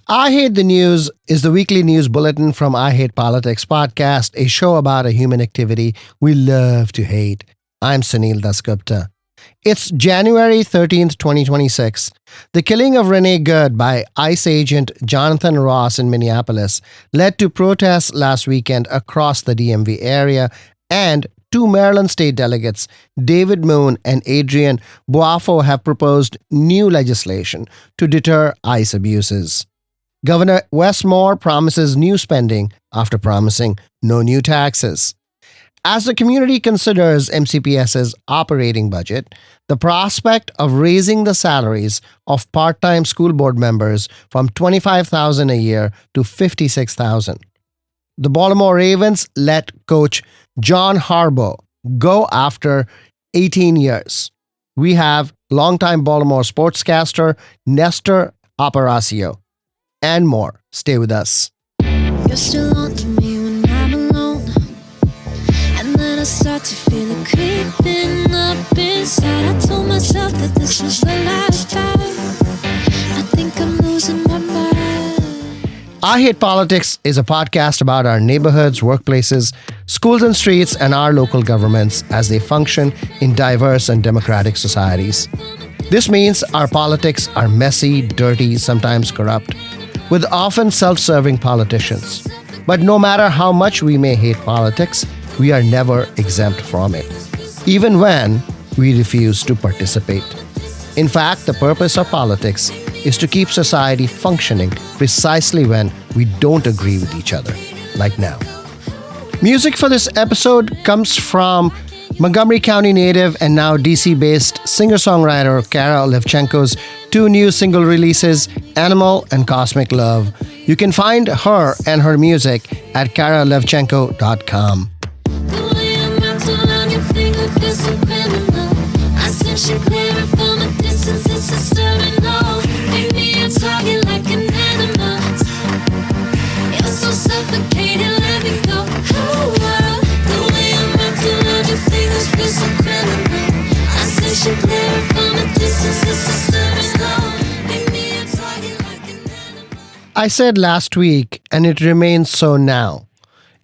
I Hate the News is the weekly news bulletin from I Hate Politics podcast, a show about a human activity we love to hate. I'm Sunil Dasgupta. It's January 13th, 2026. The killing of Renee Good by ICE agent Jonathan Ross in Minneapolis led to protests last weekend across the DMV area, and two Maryland state delegates, David Moon and Adrian Boafo, have proposed new legislation to deter ICE abuses. Governor Wes Moore promises new spending after promising no new taxes. As the community considers MCPS's operating budget, the prospect of raising the salaries of part-time school board members from $25,000 a year to $56,000. The Baltimore Ravens let coach John Harbaugh go after 18 years. We have longtime Baltimore sportscaster Nestor Aparicio and more. Stay with us. You're still on to me when I'm alone, and then I start to feel it creeping up inside. I told myself that this was the last time. I think I'm losing my mind. I Hate Politics is a podcast about our neighborhoods, workplaces, schools and streets, and our local governments as they function in diverse and democratic societies. This means our politics are messy, dirty, sometimes corrupt, with often self-serving politicians. But no matter how much we may hate politics, we are never exempt from it, even when we refuse to participate. In fact, the purpose of politics is to keep society functioning precisely when we don't agree with each other, like now. Music for this episode comes from Montgomery County native and now DC-based singer-songwriter Kara Levchenko's two new single releases, Animal and Cosmic Love. You can find her and her music at karalevchenko.com. The way I'm wrapped around your finger feels so criminal. I sense you clearing from a distance, it's disturbing. No, make me a target like an animal. You're so suffocating, let me go. Oh, wow. The way I'm wrapped around your fingers feels so criminal. I sense you clearing from a distance, it's disturbing. No, make me a target like an animal. I said last week, and it remains so now.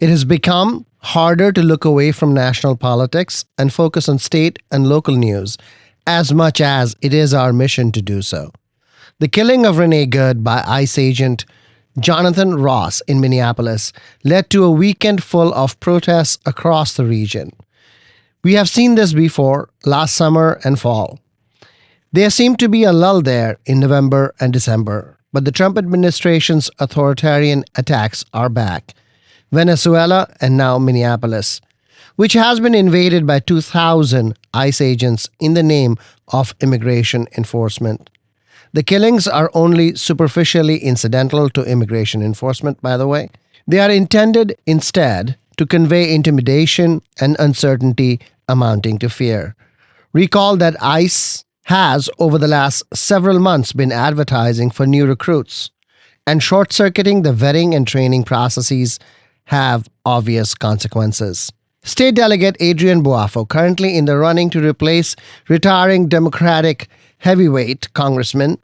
It has become harder to look away from national politics and focus on state and local news, as much as it is our mission to do so. The killing of Renee Good by ICE agent Jonathan Ross in Minneapolis led to a weekend full of protests across the region. We have seen this before last summer and fall. There seemed to be a lull there in November and December, but the Trump administration's authoritarian attacks are back. Venezuela and now Minneapolis, which has been invaded by 2,000 ICE agents in the name of immigration enforcement. The killings are only superficially incidental to immigration enforcement, by the way. They are intended instead to convey intimidation and uncertainty amounting to fear. Recall that ICE has, over the last several months, been advertising for new recruits, and short-circuiting the vetting and training processes have obvious consequences. State Delegate Adrian Boafo, currently in the running to replace retiring Democratic heavyweight Congressman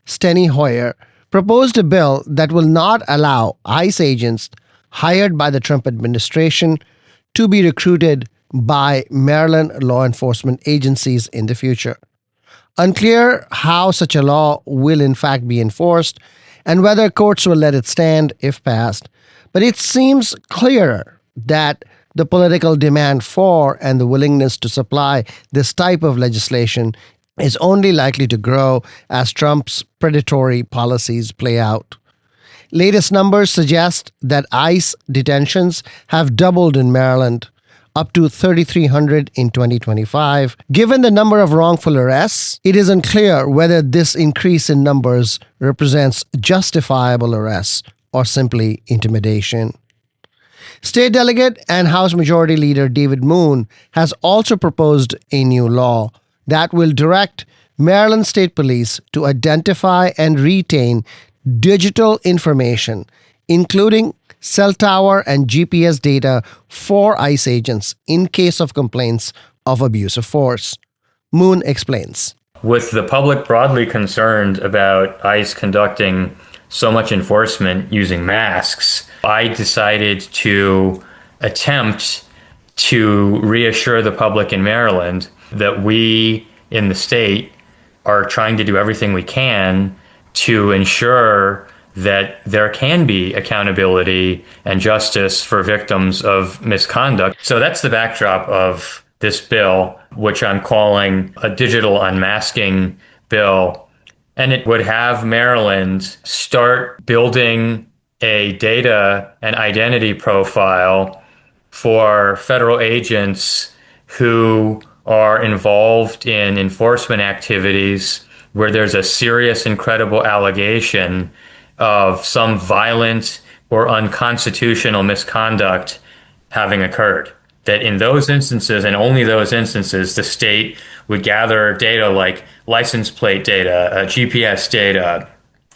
Steny Hoyer, proposed a bill that will not allow ICE agents hired by the Trump administration to be recruited by Maryland law enforcement agencies in the future. Unclear how such a law will in fact be enforced and whether courts will let it stand if passed, but it seems clearer that the political demand for and the willingness to supply this type of legislation is only likely to grow as Trump's predatory policies play out. Latest numbers suggest that ICE detentions have doubled in Maryland, up to 3,300 in 2025. Given the number of wrongful arrests, it is unclear whether this increase in numbers represents justifiable arrests or simply intimidation. State Delegate and House Majority Leader David Moon has also proposed a new law that will direct Maryland State Police to identify and retain digital information, including cell tower and GPS data for ICE agents in case of complaints of abuse of force. Moon explains. With the public broadly concerned about ICE conducting so much enforcement using masks, I decided to attempt to reassure the public in Maryland that we in the state are trying to do everything we can to ensure that there can be accountability and justice for victims of misconduct. So that's the backdrop of this bill, which I'm calling a digital unmasking bill. And it would have Maryland start building a data and identity profile for federal agents who are involved in enforcement activities where there's a serious and credible allegation of some violent or unconstitutional misconduct having occurred. That in those instances, and only those instances, the state would gather data like license plate data, GPS data,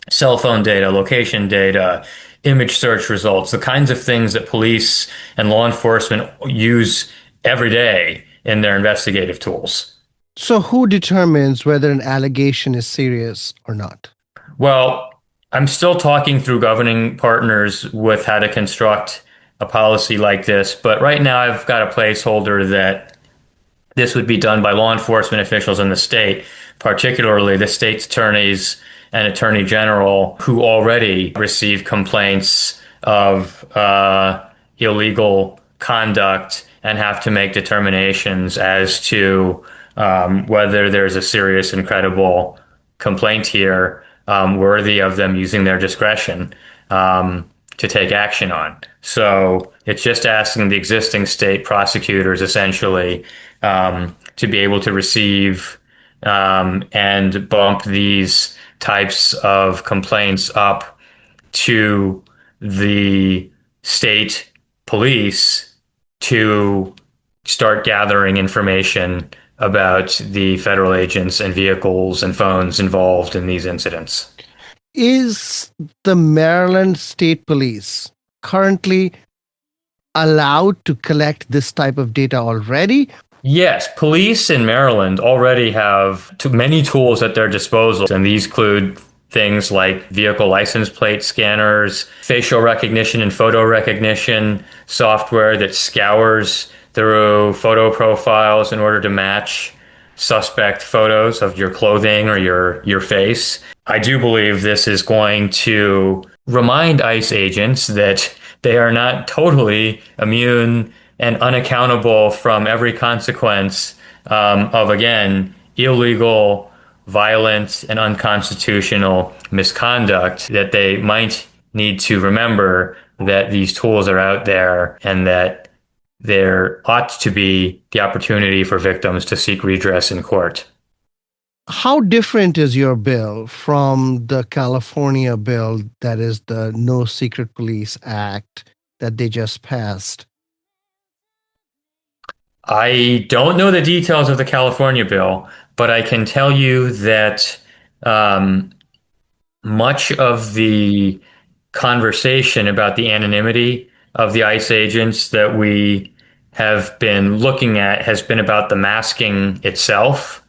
cell phone data, location data, image search results, the kinds of things that police and law enforcement use every day in their investigative tools. So, who determines whether an allegation is serious or not? Well, I'm still talking through governing partners with how to construct a policy like this, but right now I've got a placeholder that this would be done by law enforcement officials in the state, particularly the state's attorneys and attorney general who already receive complaints of illegal conduct and have to make determinations as to whether there's a serious and credible complaint here worthy of them using their discretion to take action on. So it's just asking the existing state prosecutors essentially to be able to receive and bump these types of complaints up to the state police to start gathering information about the federal agents and vehicles and phones involved in these incidents. Is the Maryland State Police currently allowed to collect this type of data already? Yes, police in Maryland already have many tools at their disposal, and these include things like vehicle license plate scanners, facial recognition and photo recognition software that scours through photo profiles in order to match suspect photos of your clothing or your face. I do believe this is going to remind ICE agents that they are not totally immune and unaccountable from every consequence of, again, illegal, violent, and unconstitutional misconduct, that they might need to remember that these tools are out there and that there ought to be the opportunity for victims to seek redress in court. How different is your bill from the California bill that is the No Secret Police Act that they just passed? I don't know the details of the California bill, but I can tell you that much of the conversation about the anonymity of the ICE agents that we have been looking at has been about the masking itself.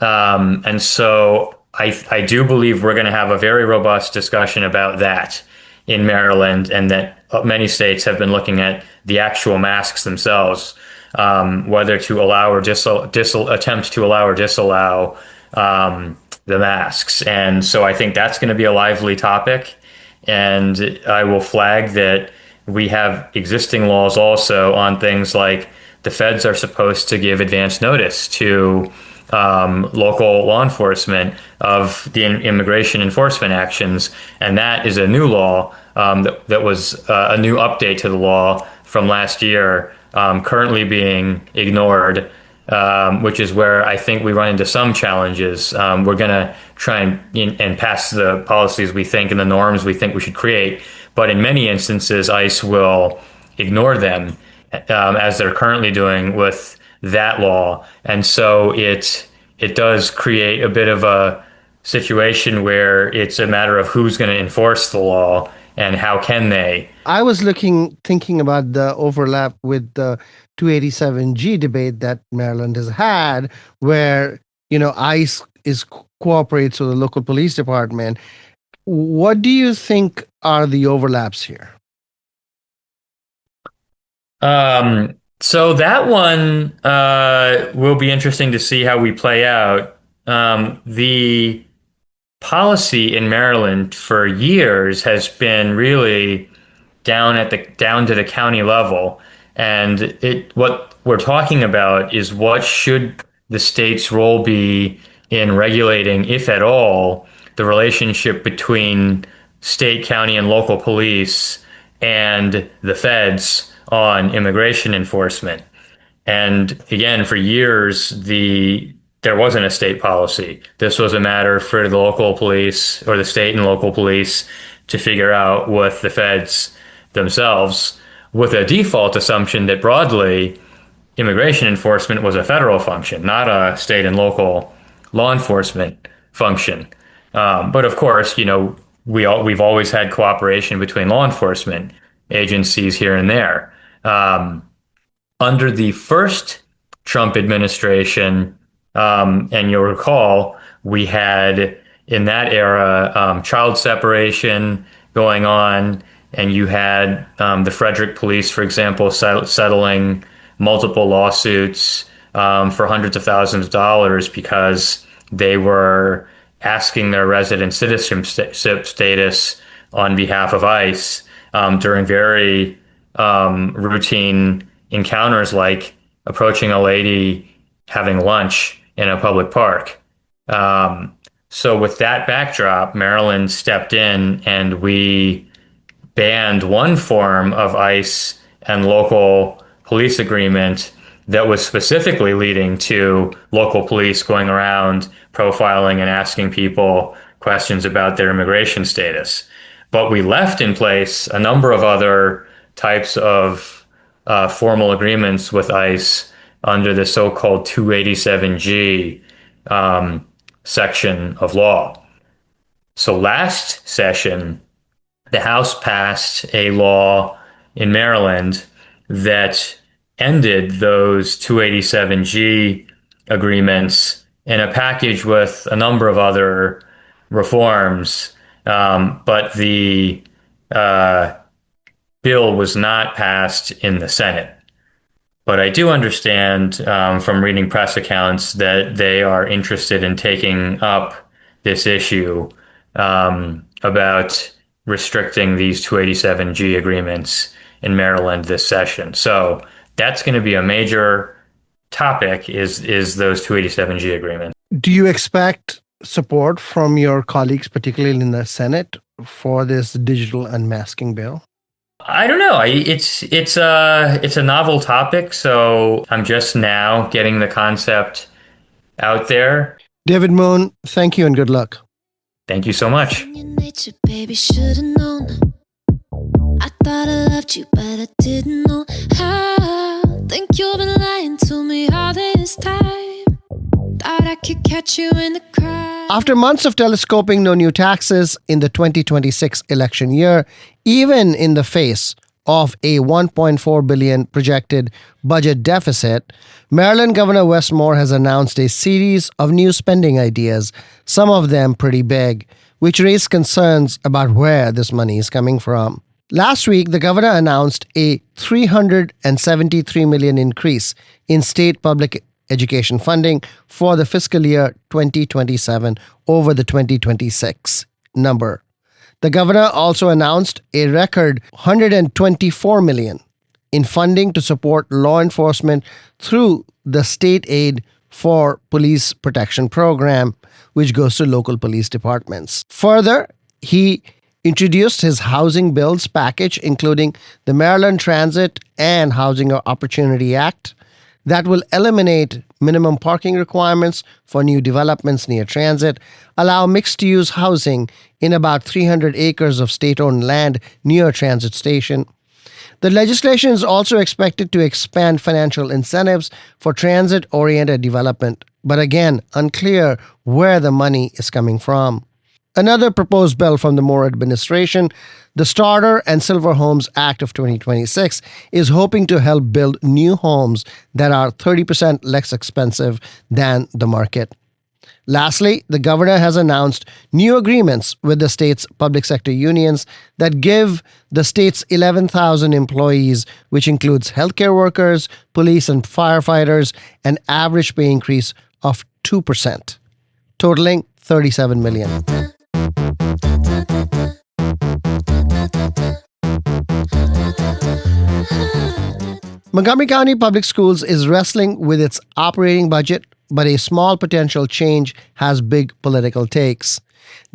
And so I do believe we're going to have a very robust discussion about that in Maryland, and that many states have been looking at the actual masks themselves, whether to allow or attempt to allow or disallow the masks. And so I think that's going to be a lively topic. And I will flag that we have existing laws also on things like the feds are supposed to give advance notice to local law enforcement of the immigration enforcement actions. And that is a new law that was a new update to the law from last year, currently being ignored, which is where I think we run into some challenges. We're going to try and pass the policies we think and the norms we think we should create. But in many instances, ICE will ignore them, as they're currently doing with that law. And so it does create a bit of a situation where it's a matter of who's going to enforce the law and how can they. I was thinking about the overlap with the 287G debate that Maryland has had, where ICE cooperates with the local police department. What do you think are the overlaps here? So that one will be interesting to see how we play out. The policy in Maryland for years has been really down to the county level, and it what we're talking about is what should the state's role be in regulating, if at all, the relationship between state, county, and local police and the feds on immigration enforcement. And again, for years, there wasn't a state policy. This was a matter for the local police or the state and local police to figure out with the feds themselves, with a default assumption that broadly immigration enforcement was a federal function, not a state and local law enforcement function. But of course, we've always had cooperation between law enforcement agencies here and there. Under the first Trump administration, and you'll recall, we had in that era child separation going on, and you had the Frederick police, for example, settling multiple lawsuits for hundreds of thousands of dollars because they were asking their resident citizenship status on behalf of ICE during very routine encounters like approaching a lady having lunch in a public park. So with that backdrop, Maryland stepped in and we banned one form of ICE and local police agreement that was specifically leading to local police going around profiling and asking people questions about their immigration status. But we left in place a number of other types of formal agreements with ICE under the so-called 287G section of law. So last session, the House passed a law in Maryland that ended those 287G agreements in a package with a number of other reforms. But the bill was not passed in the Senate. But I do understand from reading press accounts that they are interested in taking up this issue about restricting these 287G agreements in Maryland this session. So that's going to be a major topic is those 287G agreements. Do you expect support from your colleagues, particularly in the Senate, for this digital unmasking bill? I don't know. It's a novel topic, so I'm just now getting the concept out there. David Moon, thank you and good luck. Thank you so much. In your nature, baby, should've known. I thought I loved you, but I didn't know how. Think you've been lying to me all this time. Thought I could catch you in the crowd. After months of telescoping no new taxes in the 2026 election year, even in the face of a $1.4 billion projected budget deficit, Maryland Governor Wes Moore has announced a series of new spending ideas, some of them pretty big, which raise concerns about where this money is coming from. Last week, the governor announced a $373 million increase in state public education funding for the fiscal year 2027 over the 2026 number. The governor also announced a record $124 million in funding to support law enforcement through the State Aid for Police Protection Program, which goes to local police departments. Further, he introduced his housing bills package, including the Maryland Transit and Housing Opportunity Act, that will eliminate minimum parking requirements for new developments near transit, allow mixed-use housing in about 300 acres of state-owned land near a transit station. The legislation is also expected to expand financial incentives for transit-oriented development, but again, unclear where the money is coming from. Another proposed bill from the Moore administration, the Starter and Silver Homes Act of 2026, is hoping to help build new homes that are 30% less expensive than the market. Lastly, the governor has announced new agreements with the state's public sector unions that give the state's 11,000 employees, which includes healthcare workers, police, and firefighters, an average pay increase of 2%, totaling $37 million. Montgomery County Public Schools is wrestling with its operating budget, but a small potential change has big political takes.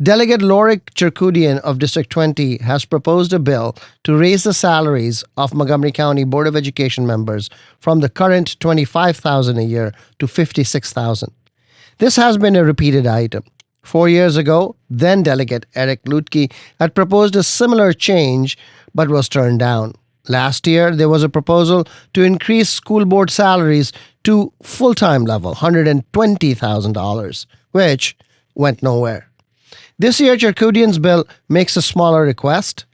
Delegate Lorik Cherkudian of District 20 has proposed a bill to raise the salaries of Montgomery County Board of Education members from the current $25,000 a year to $56,000. This has been a repeated item. 4 years ago, then Delegate Eric Lutke had proposed a similar change but was turned down. Last year, there was a proposal to increase school board salaries to full-time level, $120,000, which went nowhere. This year, Cherkudian's bill makes a smaller request.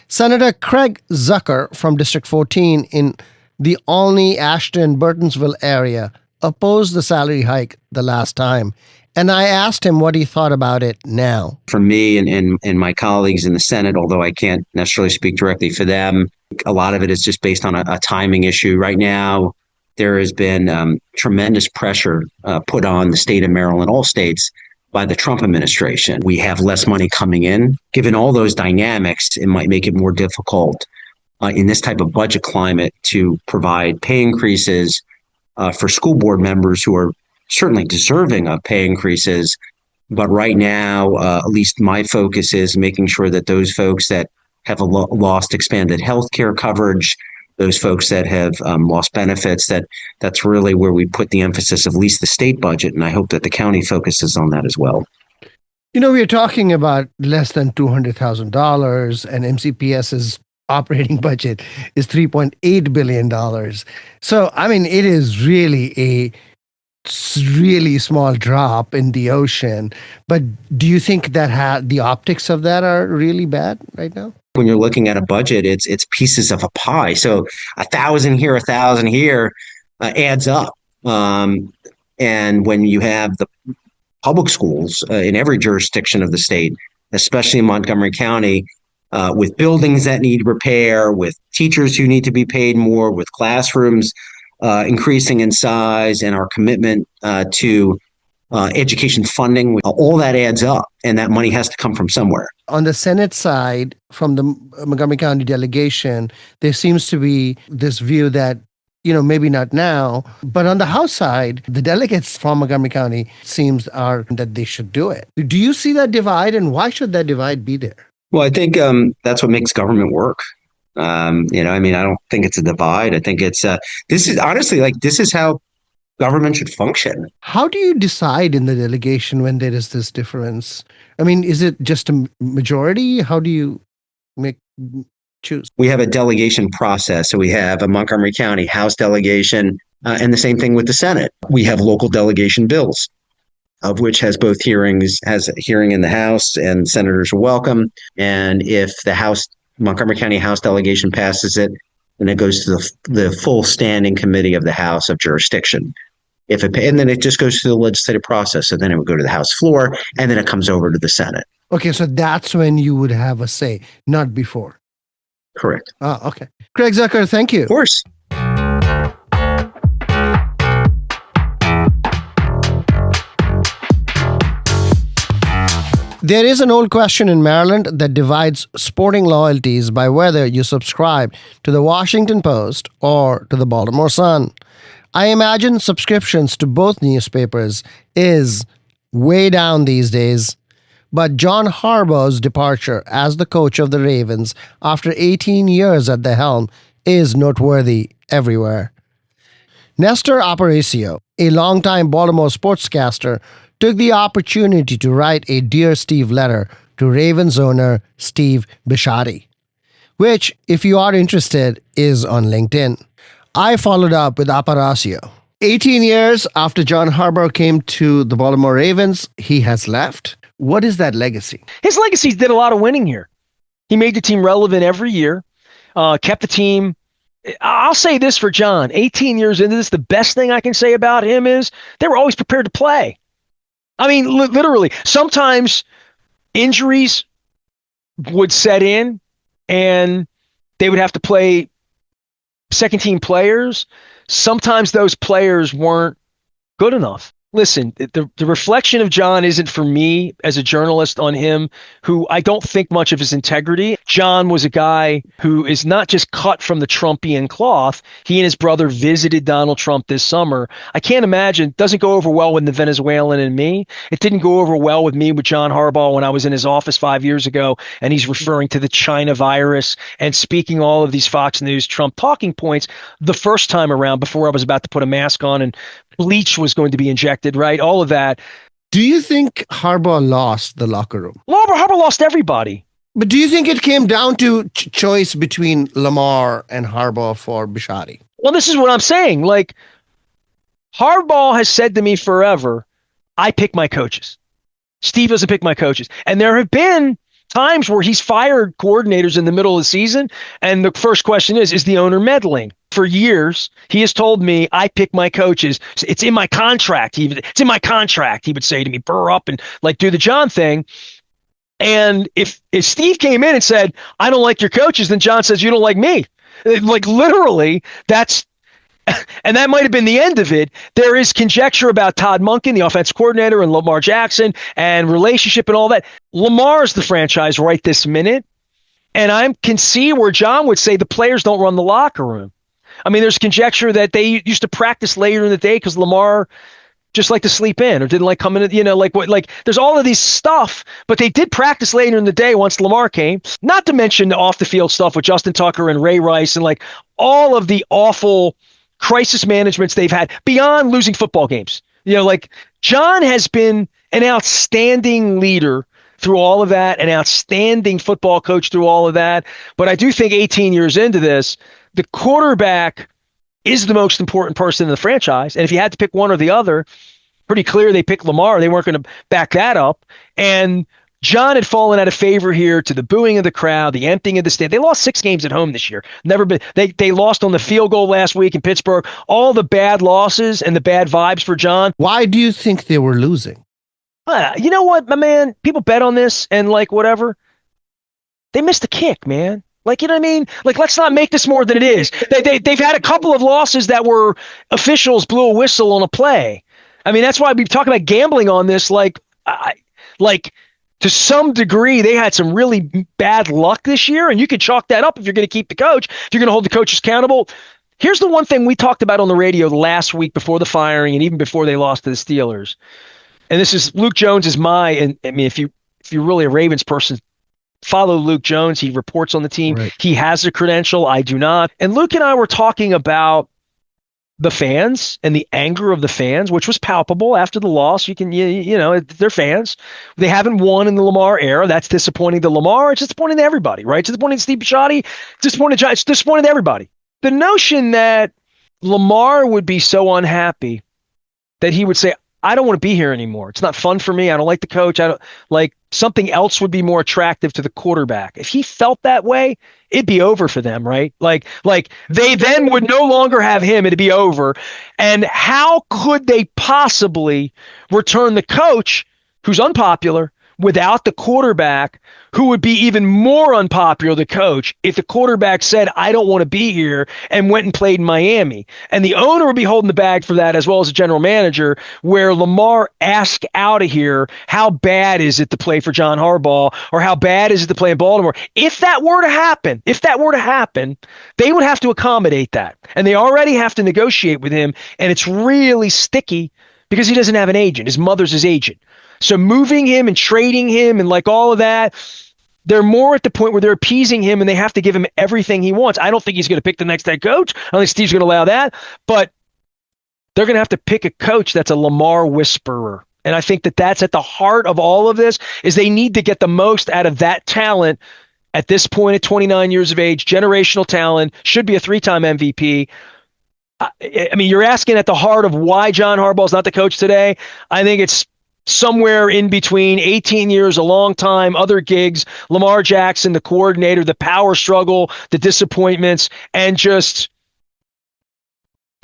Senator Craig Zucker from District 14 in the Olney-Ashton-Burtonsville area opposed the salary hike the last time, and I asked him what he thought about it now. For me and my colleagues in the Senate, although I can't necessarily speak directly for them, a lot of it is just based on a timing issue. Right now, there has been tremendous pressure put on the state of Maryland, all states, by the Trump administration. We have less money coming in. Given all those dynamics, it might make it more difficult in this type of budget climate to provide pay increases for school board members who are certainly deserving of pay increases. But right now, at least my focus is making sure that those folks that have lost expanded health care coverage, those folks that have lost benefits, that's really where we put the emphasis of at least the state budget. And I hope that the county focuses on that as well. You know, we're talking about less than $200,000, and MCPS's operating budget is $3.8 billion. So, I mean, it is really really small drop in the ocean. But do you think that the optics of that are really bad right now? When you're looking at a budget, it's pieces of a pie. So 1,000 here, 1,000 here adds up. And when you have the public schools in every jurisdiction of the state, especially in Montgomery County, with buildings that need repair, with teachers who need to be paid more, with classrooms increasing in size, and our commitment to education funding, all that adds up, and that money has to come from somewhere. On the Senate side, from the Montgomery County delegation, there seems to be this view that, you know, maybe not now, but on the House side, the delegates from Montgomery County are that they should do it. Do you see that divide, and why should that divide be there? Well, I think that's what makes government work. I don't think it's a divide. I think it's this is how government should function. How do you decide in the delegation when there is this difference? I mean, is it just a majority? How do you choose? We have a delegation process. So we have a Montgomery County House delegation, and the same thing with the Senate. We have local delegation bills, of which has both hearings, has a hearing in the House, and senators are welcome. And if the Montgomery County House delegation passes it, then it goes to the full standing committee of the House of jurisdiction. And then it just goes through the legislative process. So then it would go to the House floor, and then it comes over to the Senate. Okay, so that's when you would have a say, not before. Correct. Oh, okay. Craig Zucker, thank you. Of course. There is an old question in Maryland that divides sporting loyalties by whether you subscribe to the Washington Post or to the Baltimore Sun. I imagine subscriptions to both newspapers is way down these days. But John Harbaugh's departure as the coach of the Ravens after 18 years at the helm is noteworthy everywhere. Nestor Aparicio, a longtime Baltimore sportscaster, took the opportunity to write a Dear Steve letter to Ravens owner Steve Bisciotti, which, if you are interested, is on LinkedIn. I followed up with Aparicio. 18 years after John Harbaugh came to the Baltimore Ravens, he has left. What is that legacy? His legacy did a lot of winning here. He made the team relevant every year, kept the team. I'll say this for John, 18 years into this, the best thing I can say about him is they were always prepared to play. I mean, literally, sometimes injuries would set in and they would have to play second team players. Sometimes those players weren't good enough. Listen, the reflection of John isn't for me as a journalist on him, who I don't think much of his integrity. John was a guy who is not just cut from the Trumpian cloth. He and his brother visited Donald Trump this summer. I can't imagine, doesn't go over well with the Venezuelan and me. It didn't go over well with me with John Harbaugh when I was in his office 5 years ago, and he's referring to the China virus and speaking all of these Fox News Trump talking points the first time around before I was about to put a mask on and bleach was going to be injected, right? All of that. Do you think Harbaugh lost the locker room? Harbaugh lost everybody. But do you think it came down to choice between Lamar and Harbaugh for Bishotti? Well, this is what I'm saying. Like, Harbaugh has said to me forever, I pick my coaches. Steve doesn't pick my coaches. And there have been times where he's fired coordinators in the middle of the season, and the first question is the owner meddling? For years, he has told me, I pick my coaches. It's in my contract. It's in my contract, he would say to me, burr up and like do the John thing. And if Steve came in and said, I don't like your coaches, then John says, you don't like me. Like literally, and that might have been the end of it. There is conjecture about Todd Monken, the offense coordinator, and Lamar Jackson and relationship and all that. Lamar's the franchise right this minute. And I can see where John would say the players don't run the locker room. I mean, there's conjecture that they used to practice later in the day because Lamar just liked to sleep in or didn't like coming in, there's all of these stuff, but they did practice later in the day once Lamar came, not to mention the off the field stuff with Justin Tucker and Ray Rice and like all of the awful crisis managements they've had beyond losing football games. John has been an outstanding leader through all of that, an outstanding football coach through all of that. But I do think 18 years into this, the quarterback is the most important person in the franchise. And if you had to pick one or the other, pretty clear they picked Lamar. They weren't going to back that up. And John had fallen out of favor here to the booing of the crowd, the emptying of the stand. They lost 6 games at home this year. They lost on the field goal last week in Pittsburgh. All the bad losses and the bad vibes for John. Why do you think they were losing? You know what, my man? People bet on this and whatever. They missed the kick, man. You know what I mean? Let's not make this more than it is. They've had a couple of losses that were officials blew a whistle on a play. I mean, that's why we talk about gambling on this. To some degree, they had some really bad luck this year, and you could chalk that up if you're going to keep the coach, if you're going to hold the coaches accountable. Here's the one thing we talked about on the radio last week before the firing and even before they lost to the Steelers. And this is Luke Jones is if you're really a Ravens person, follow Luke Jones. He reports on the team. Right. He has a credential. I do not. And Luke and I were talking about the fans and the anger of the fans, which was palpable after the loss. They're fans. They haven't won in the Lamar era. That's disappointing to Lamar. It's disappointing to everybody, right? It's disappointing to Steve Bishotti. It's disappointing to everybody. The notion that Lamar would be so unhappy that he would say, I don't want to be here anymore. It's not fun for me. I don't like the coach. Something else would be more attractive to the quarterback. If he felt that way, it'd be over for them, right? They then would no longer have him. It'd be over. And how could they possibly return the coach who's unpopular without the quarterback who would be even more unpopular, the coach, if the quarterback said, I don't want to be here and went and played in Miami? And the owner would be holding the bag for that as well as the general manager, where Lamar asked out of here, how bad is it to play for John Harbaugh or how bad is it to play in Baltimore? If that were to happen, they would have to accommodate that. And they already have to negotiate with him. And it's really sticky because he doesn't have an agent. His mother's his agent. So moving him and trading him and all of that, they're more at the point where they're appeasing him and they have to give him everything he wants. I don't think he's going to pick the next head coach. I don't think Steve's going to allow that. But they're going to have to pick a coach that's a Lamar whisperer. And I think that that's at the heart of all of this, is they need to get the most out of that talent at this point at 29 years of age, generational talent, should be a 3-time MVP. I mean, you're asking at the heart of why John Harbaugh's not the coach today. I think it's somewhere in between 18 years, a long time, other gigs, Lamar Jackson, the coordinator, the power struggle, the disappointments, and just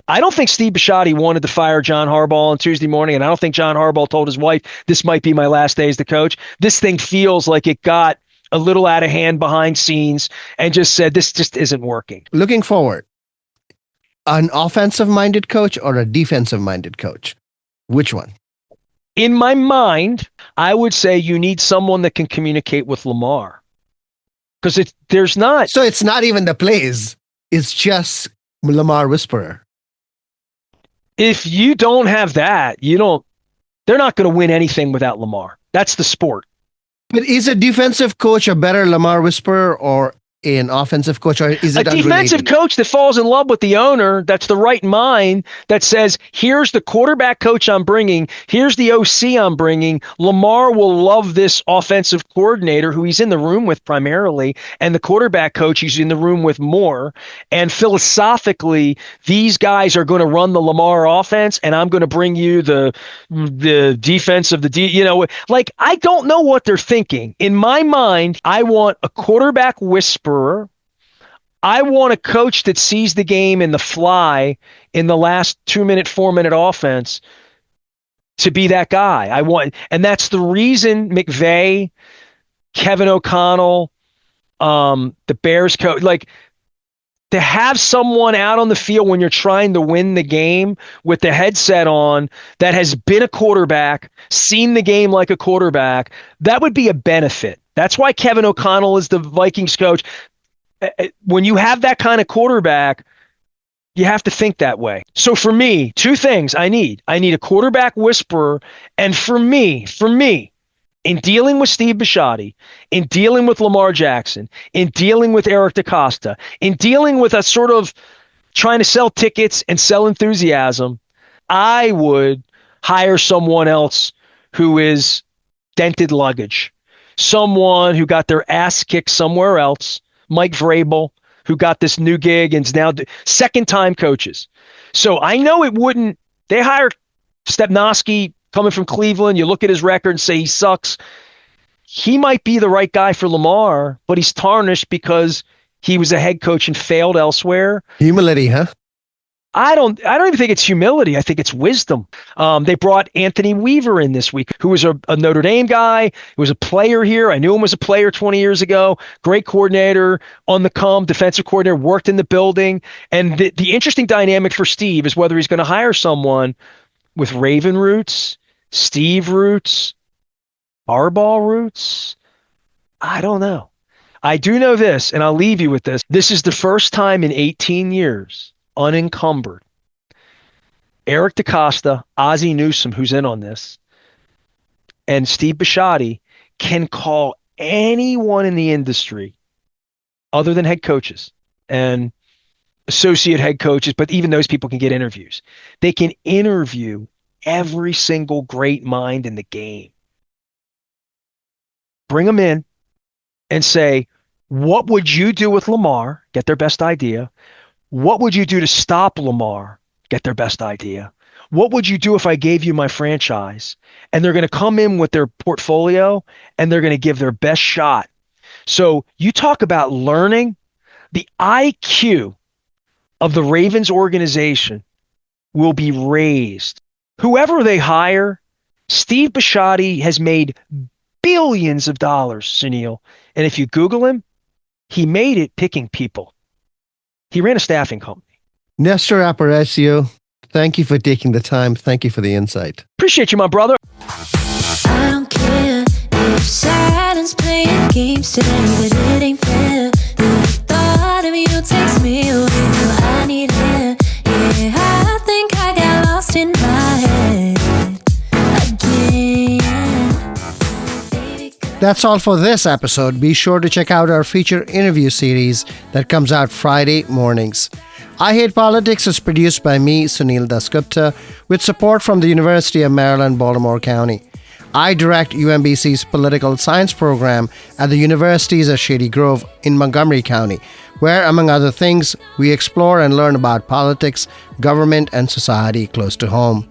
I don't think Steve Bisciotti wanted to fire John Harbaugh on Tuesday morning, and I don't think John Harbaugh told his wife, this might be my last day as the coach. This thing feels like it got a little out of hand behind scenes and just said, this just isn't working. Looking forward, an offensive-minded coach or a defensive-minded coach? Which one? In my mind, I would say you need someone that can communicate with Lamar. Because there's not. So it's not even the plays. It's just Lamar Whisperer. If you don't have that, they're not going to win anything without Lamar. That's the sport. But is a defensive coach a better Lamar Whisperer or an offensive coach, or is it a defensive unrelated? coach that falls in love with the owner, that's the right mind, that says, here's the quarterback coach I'm bringing, here's the OC I'm bringing. Lamar will love this offensive coordinator who he's in the room with primarily, and the quarterback coach he's in the room with more. And philosophically, these guys are going to run the Lamar offense, and I'm going to bring you the defense of the like, I don't know what they're thinking. In my mind, I want a quarterback whisperer. I want a coach that sees the game in the fly in the last 2-minute, 4-minute offense to be that guy. And that's the reason McVay, Kevin O'Connell, the Bears coach, like, to have someone out on the field when you're trying to win the game with the headset on that has been a quarterback, seen the game like a quarterback, that would be a benefit. That's why Kevin O'Connell is the Vikings coach. When you have that kind of quarterback, you have to think that way. So for me, two things I need. I need a quarterback whisperer. And for me, in dealing with Steve Bisciotti, in dealing with Lamar Jackson, in dealing with Eric DaCosta, in dealing with a sort of trying to sell tickets and sell enthusiasm, I would hire someone else who is dented luggage. Someone who got their ass kicked somewhere else, Mike Vrabel, who got this new gig and is now second-time coaches. So I know it wouldn't. They hired Stepnoski coming from Cleveland. You look at his record and say he sucks. He might be the right guy for Lamar, but he's tarnished because he was a head coach and failed elsewhere. Humility, huh? I don't even think it's humility. I think it's wisdom. They brought Anthony Weaver in this week, who was a Notre Dame guy, who was a player here. I knew him as a player 20 years ago. Great coordinator, on the come, defensive coordinator, worked in the building. And the interesting dynamic for Steve is whether he's going to hire someone with Raven roots, Steve roots, Harbaugh roots. I don't know. I do know this, and I'll leave you with this. This is the first time in 18 years, unencumbered, Eric DaCosta, Ozzie Newsome, who's in on this, and Steve Bisciotti can call anyone in the industry other than head coaches and associate head coaches, but even those people can get interviews. They can interview every single great mind in the game. Bring them in and say, what would you do with Lamar? Get their best idea. What would you do to stop Lamar? Get their best idea. What would you do if I gave you my franchise? And they're going to come in with their portfolio and they're going to give their best shot. So you talk about learning. The IQ of the Ravens organization will be raised. Whoever they hire, Steve Bisciotti has made billions of dollars, Sunil. And if you Google him, he made it picking people. He ran a staffing company. Nestor Aparicio, thank you for taking the time. Thank you for the insight. Appreciate you, my brother. I don't care if silence playing games today, but it ain't fair. The thought of you takes me away. Now I need air. Yeah, I think I got lost in my head again. Baby, That's all for this episode. Be sure to check out our feature interview series that comes out Friday mornings. I Hate Politics is produced by me, Sunil Dasgupta, with support from the University of Maryland, Baltimore County. I direct UMBC's political science program at the Universities of Shady Grove in Montgomery County, where, among other things, we explore and learn about politics, government, and society close to home.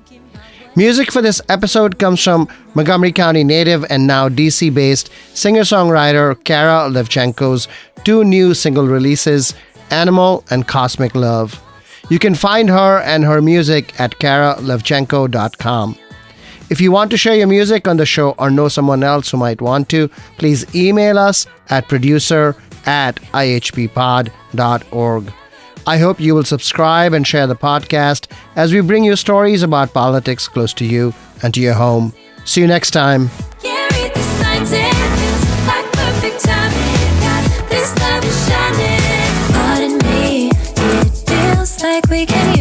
Music for this episode comes from Montgomery County native and now DC-based singer-songwriter Kara Levchenko's two new single releases, Animal and Cosmic Love. You can find her and her music at karalevchenko.com. If you want to share your music on the show or know someone else who might want to, please email us at producer@ihppod.org. I hope you will subscribe and share the podcast as we bring you stories about politics close to you and to your home. See you next time. Can't read the signs, it's like perfect timing. Got this love is shining. Pardon me, it feels like we can